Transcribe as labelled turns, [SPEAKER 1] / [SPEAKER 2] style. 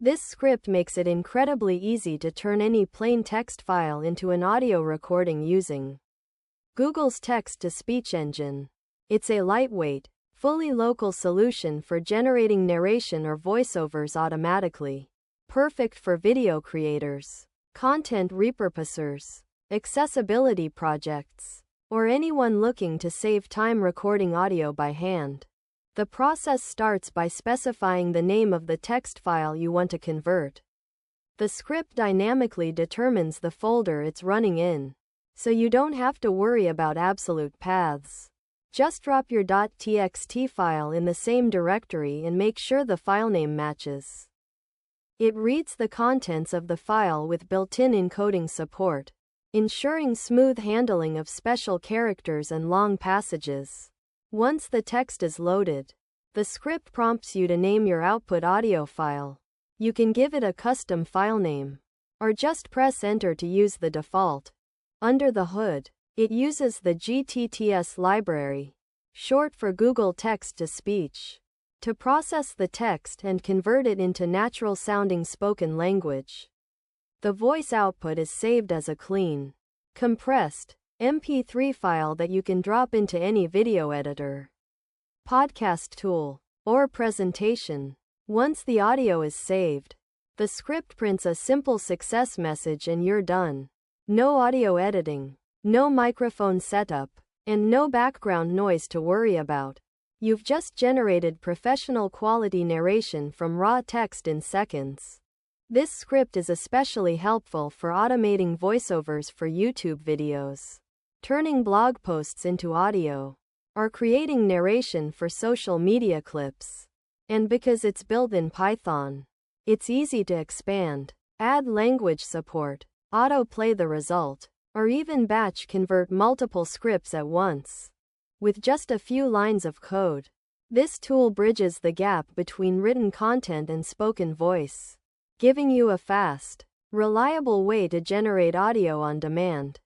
[SPEAKER 1] This script makes it incredibly easy to turn any plain text file into an audio recording using Google's text-to-speech engine. It's a lightweight, fully local solution for generating narration or voiceovers automatically. Perfect for video creators, content repurposers, accessibility projects, or anyone looking to save time recording audio by hand. The process starts by specifying the name of the text file you want to convert. The script dynamically determines the folder it's running in, so you don't have to worry about absolute paths. Just drop your .txt file in the same directory and make sure the filename matches. It reads the contents of the file with built-in encoding support, ensuring smooth handling of special characters and long passages. Once the text is loaded, the script prompts you to name your output audio file. You can give it a custom file name, or just press enter to use the default. Under the hood, it uses the GTTS library, short for Google Text-to-Speech, to process the text and convert it into natural-sounding spoken language. The voice output is saved as a clean, compressed MP3 file that you can drop into any video editor, podcast tool, or presentation. Once the audio is saved, the script prints a simple success message and you're done. No audio editing, no microphone setup, and no background noise to worry about. You've just generated professional quality narration from raw text in seconds. This script is especially helpful for automating voiceovers for YouTube videos, turning blog posts into audio, or creating narration for social media clips. And because it's built in Python, it's easy to expand, add language support, auto-play the result, or even batch convert multiple scripts at once. With just a few lines of code, this tool bridges the gap between written content and spoken voice, giving you a fast, reliable way to generate audio on demand.